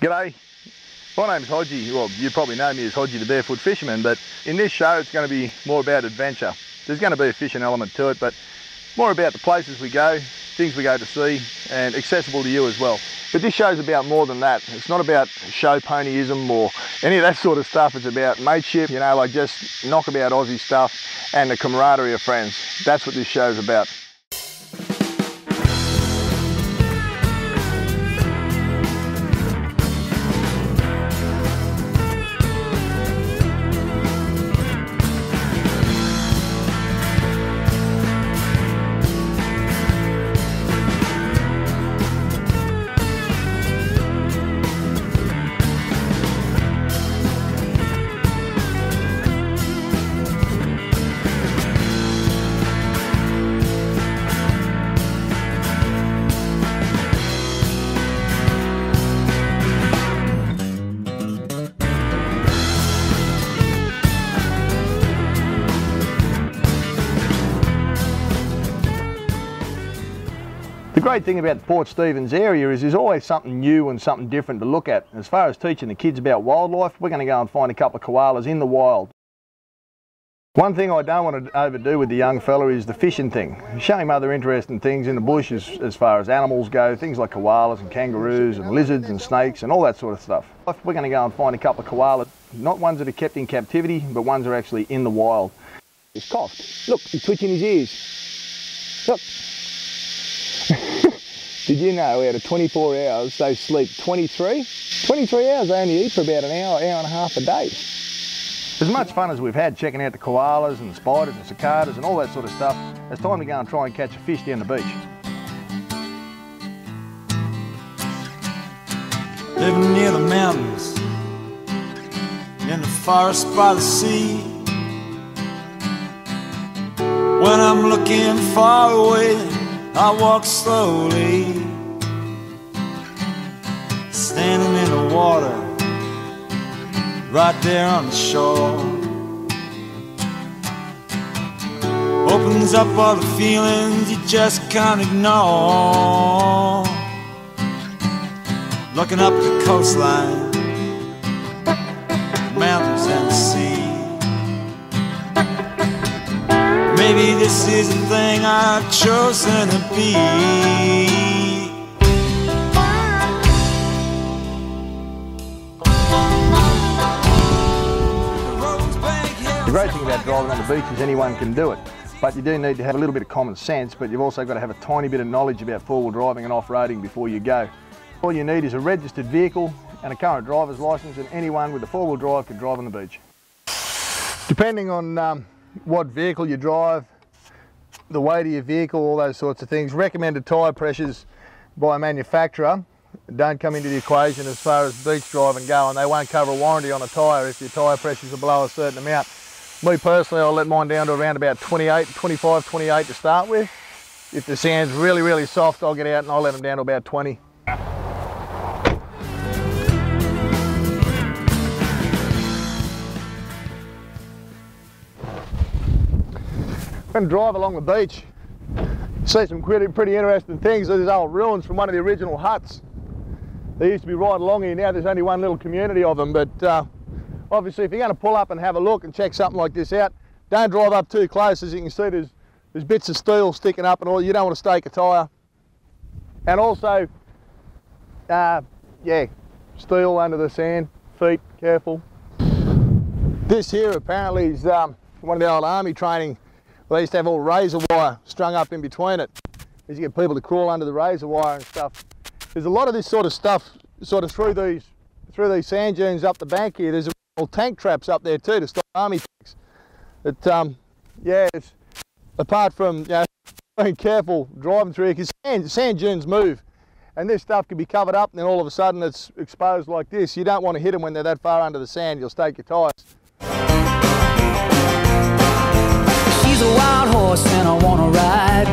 G'day, my name's Hodgie. Well, you probably know me as Hodgie the Barefoot Fisherman, but in this show it's going to be more about adventure. There's going to be a fishing element to it, but more about the places we go, things we go to see, and accessible to you as well. But this show's about more than that. It's not about show ponyism or any of that sort of stuff. It's about mateship, you know, like just knockabout Aussie stuff and the camaraderie of friends. That's what this show's about. The great thing about the Port Stephens area is there's always something new and something different to look at. As far as teaching the kids about wildlife, we're going to go and find a couple of koalas in the wild. One thing I don't want to overdo with the young fella is the fishing thing. Show him other interesting things in the bush as far as animals go, things like koalas and kangaroos and lizards and snakes and all that sort of stuff. We're going to go and find a couple of koalas, not ones that are kept in captivity, but ones that are actually in the wild. He's coughed. Look, he's twitching his ears. Look. Did you know out of 24 hours they sleep 23? 23 hours they only eat for about an hour, hour and a half a day. As much fun as we've had checking out the koalas and the spiders and cicadas and all that sort of stuff, it's time to go and try and catch a fish down the beach. Living near the mountains, in the forest by the sea. When I'm looking far away, I walk slowly, standing in the water, right there on the shore. Opens up all the feelings you just can't ignore. Looking up at the coastline, mountains and the sea. Maybe this is the thing I've chosen to be. The great thing about driving on the beach is anyone can do it, but you do need to have a little bit of common sense, but you've also got to have a tiny bit of knowledge about four-wheel driving and off-roading before you go. All you need is a registered vehicle and a current driver's licence, and anyone with a four-wheel drive can drive on the beach. Depending on what vehicle you drive, the weight of your vehicle, all those sorts of things. Recommended tyre pressures by a manufacturer don't come into the equation as far as beach driving go, and they won't cover a warranty on a tyre if your tyre pressures are below a certain amount. Me personally, I'll let mine down to around about 28, 25, 28 to start with. If the sand's really, really soft, I'll get out and I'll let them down to about 20. When I drive along the beach, see some pretty interesting things. There's old ruins from one of the original huts. They used to be right along here. Now there's only one little community of them, but obviously if you're going to pull up and have a look and check something like this out, don't drive up too close. As you can see, there's bits of steel sticking up and all. You don't want to stake a tyre. And also, yeah, steel under the sand, feet, careful. This here apparently is one of the old army training. They used to have all razor wire strung up in between it. As you get people to crawl under the razor wire and stuff. There's a lot of this sort of stuff sort of through these sand dunes up the bank here. There's all tank traps up there too to stop army tanks. But yeah, it's, apart from being careful driving through here, because sand dunes move and this stuff can be covered up and then all of a sudden it's exposed like this. You don't want to hit them when they're that far under the sand. You'll stake your tyres. She's a wild horse and I wanna ride.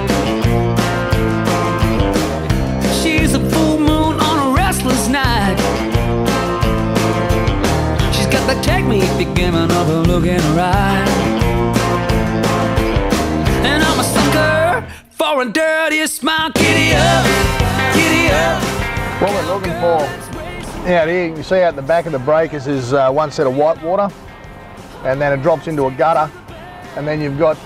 She's a full moon on a restless night. She's got the technique if you're giving up a look in her eye. And I'm a sucker for a dirty smile. Giddy up, giddy up. What we're looking for Out here you can see out the back of the breakers is one set of white water, and then it drops into a gutter, and then you've got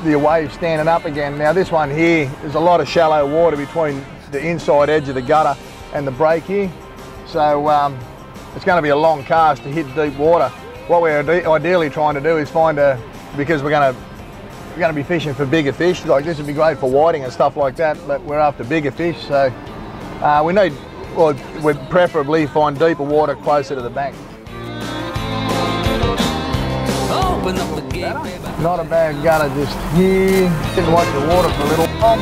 the wave standing up again. Now this one here, there's a lot of shallow water between the inside edge of the gutter and the break here, so it's going to be a long cast to hit deep water. What we're ideally trying to do is find because we're going to be fishing for bigger fish, like this would be great for whiting and stuff like that, but we're after bigger fish, so we'd preferably find deeper water closer to the bank. Open up the gate, baby. Not a bad gutter just here. Didn't watch the water for a little while.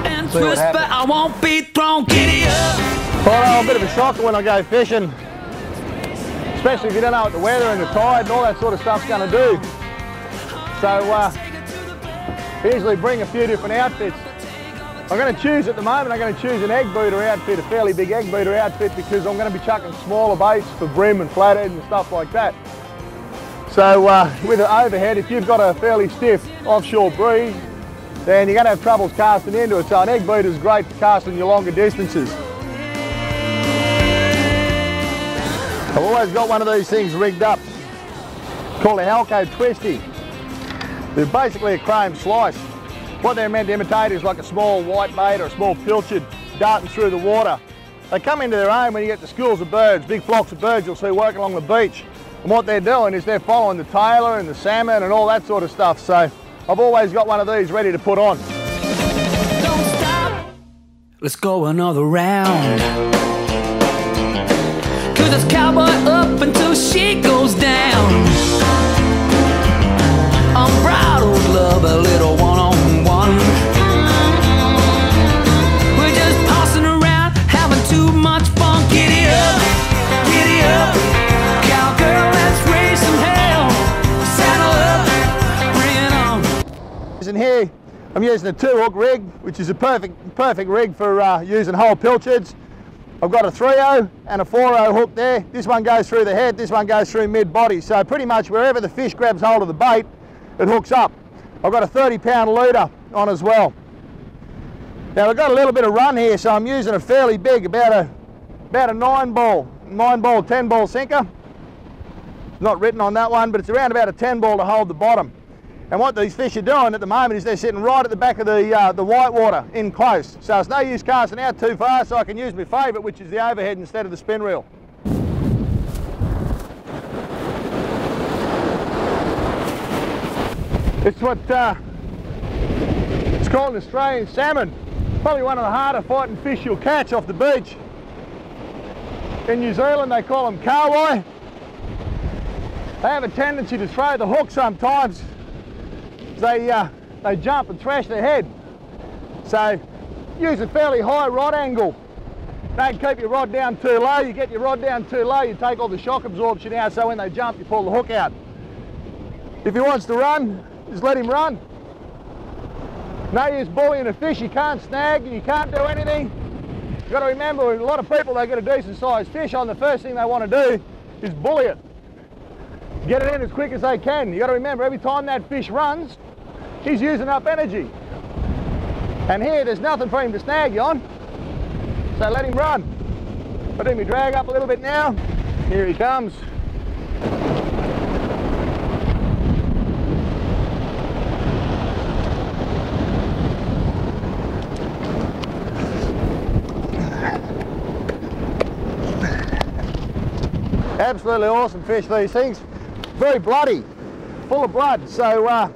And twist, but I won't be thrown. Giddy up. I'm a bit of a shocker when I go fishing, especially if you don't know what the weather and the tide and all that sort of stuff's going to do. So usually bring a few different outfits. I'm going to choose at the moment, I'm going to choose an egg beater outfit, a fairly big egg beater outfit, because I'm going to be chucking smaller baits for brim and flathead and stuff like that. So with an overhead, if you've got a fairly stiff offshore breeze, then you're going to have troubles casting into it. So an egg beater is great for casting your longer distances. I've always got one of these things rigged up, called a Halco Twisty. They're basically a chrome slice. What they're meant to imitate is like a small white bait or a small pilchard darting through the water. They come into their own when you get the schools of birds, big flocks of birds you'll see working along the beach. And what they're doing is they're following the tailor and the salmon and all that sort of stuff. So I've always got one of these ready to put on. Don't stop. Let's go another round. Cause it's cowboy up until she goes down. Unbridled love, a little one-on-one. We're just tossing around, having too much fun. Giddy up, cowgirl, let's raise some hell. Saddle up, bring it on. In here, I'm using a 2-hook rig, which is a perfect rig for using whole pilchards. I've got a 3-0 and a 4-0 hook there. This one goes through the head, this one goes through mid-body. So pretty much wherever the fish grabs hold of the bait, it hooks up. I've got a 30-pound leader on as well. Now I've got a little bit of run here, so I'm using a fairly big, about a 9-ball, 10-ball sinker. Not written on that one, but it's around about a 10-ball to hold the bottom. And what these fish are doing at the moment is they're sitting right at the back of the white water, in close. So it's no use casting out too far, so I can use my favourite, which is the overhead instead of the spin reel. It's what it's called an Australian salmon. Probably one of the harder fighting fish you'll catch off the beach. In New Zealand they call them kahawai. They have a tendency to throw the hook sometimes. They jump and thrash their head. So use a fairly high rod angle. Don't keep your rod down too low. You get your rod down too low, you take all the shock absorption out, so when they jump you pull the hook out. If he wants to run, just let him run. No use bullying a fish. You can't snag, you can't do anything. You've got to remember, a lot of people, they get a decent sized fish on, the first thing they want to do is bully it. Get it in as quick as they can. You've got to remember, every time that fish runs, he's using up energy. And here, there's nothing for him to snag you on, so let him run. I'll do me drag up a little bit now. Here he comes. Absolutely awesome fish, these things. Very bloody, full of blood, so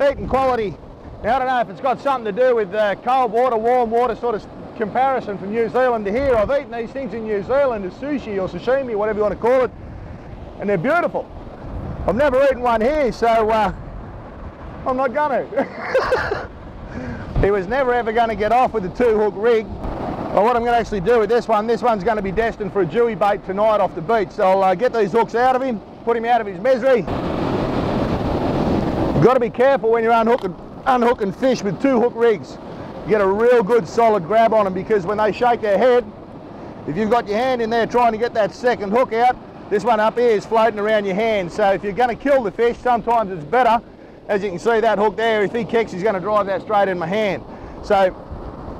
eating quality. Now I don't know if it's got something to do with cold water, warm water sort of comparison from New Zealand to here. I've eaten these things in New Zealand as sushi or sashimi, whatever you want to call it, and they're beautiful. I've never eaten one here, so I'm not gonna. He was never ever going to get off with the 2-hook rig. Well, what I'm going to actually do with this one's going to be destined for a dewy bait tonight off the beach. So I'll get these hooks out of him, put him out of his misery. You've got to be careful when you're unhooking fish with 2-hook rigs. You get a real good solid grab on them, because when they shake their head, if you've got your hand in there trying to get that second hook out, this one up here is floating around your hand. So if you're going to kill the fish, sometimes it's better. As you can see, that hook there, if he kicks, he's going to drive that straight in my hand. So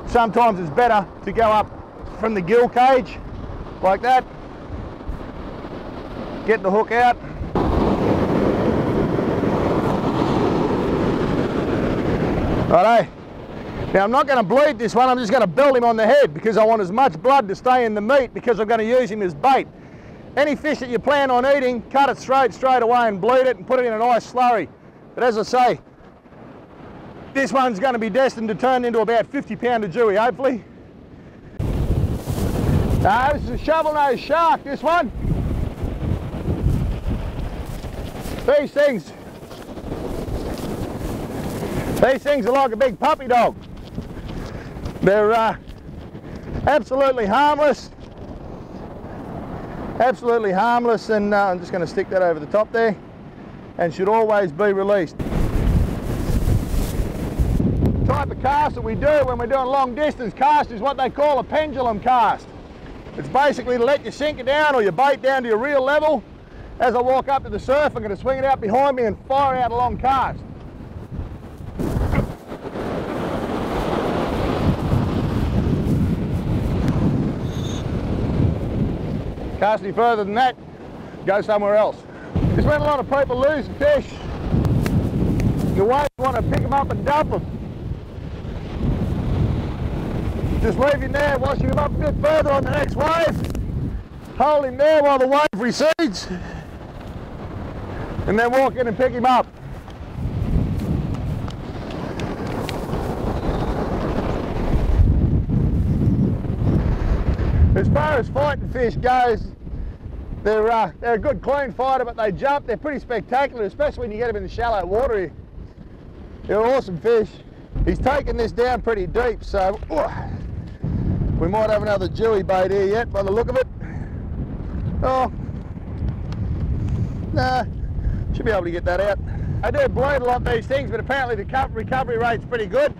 sometimes it's better to go up from the gill cage like that. Get the hook out. Righto. Now I'm not going to bleed this one, I'm just going to belt him on the head because I want as much blood to stay in the meat because I'm going to use him as bait. Any fish that you plan on eating, cut its throat straight away and bleed it and put it in a nice slurry. But as I say, this one's going to be destined to turn into about 50-pounder Jewie, hopefully. This is a shovel-nosed shark, this one. These things are like a big puppy dog. They're absolutely harmless. Absolutely harmless, and I'm just going to stick that over the top there, and should always be released. The type of cast that we do when we're doing long distance cast is what they call a pendulum cast. It's basically to let you sink it down or your bait down to your reel level. As I walk up to the surf, I'm going to swing it out behind me and fire out a long cast. Cast any further than that, go somewhere else. Just when a lot of people lose the fish, the waves want to pick them up and dump them. Just leave him there, wash him up a bit further on the next wave, hold him there while the wave recedes, and then walk in and pick him up. As far as fighting fish goes, they're a good clean fighter, but they jump. They're pretty spectacular, especially when you get them in the shallow water here. They're awesome fish. He's taken this down pretty deep, so we might have another Jewie bait here yet by the look of it. Oh, nah, should be able to get that out. I do bleed a lot of these things, but apparently the recovery rate's pretty good.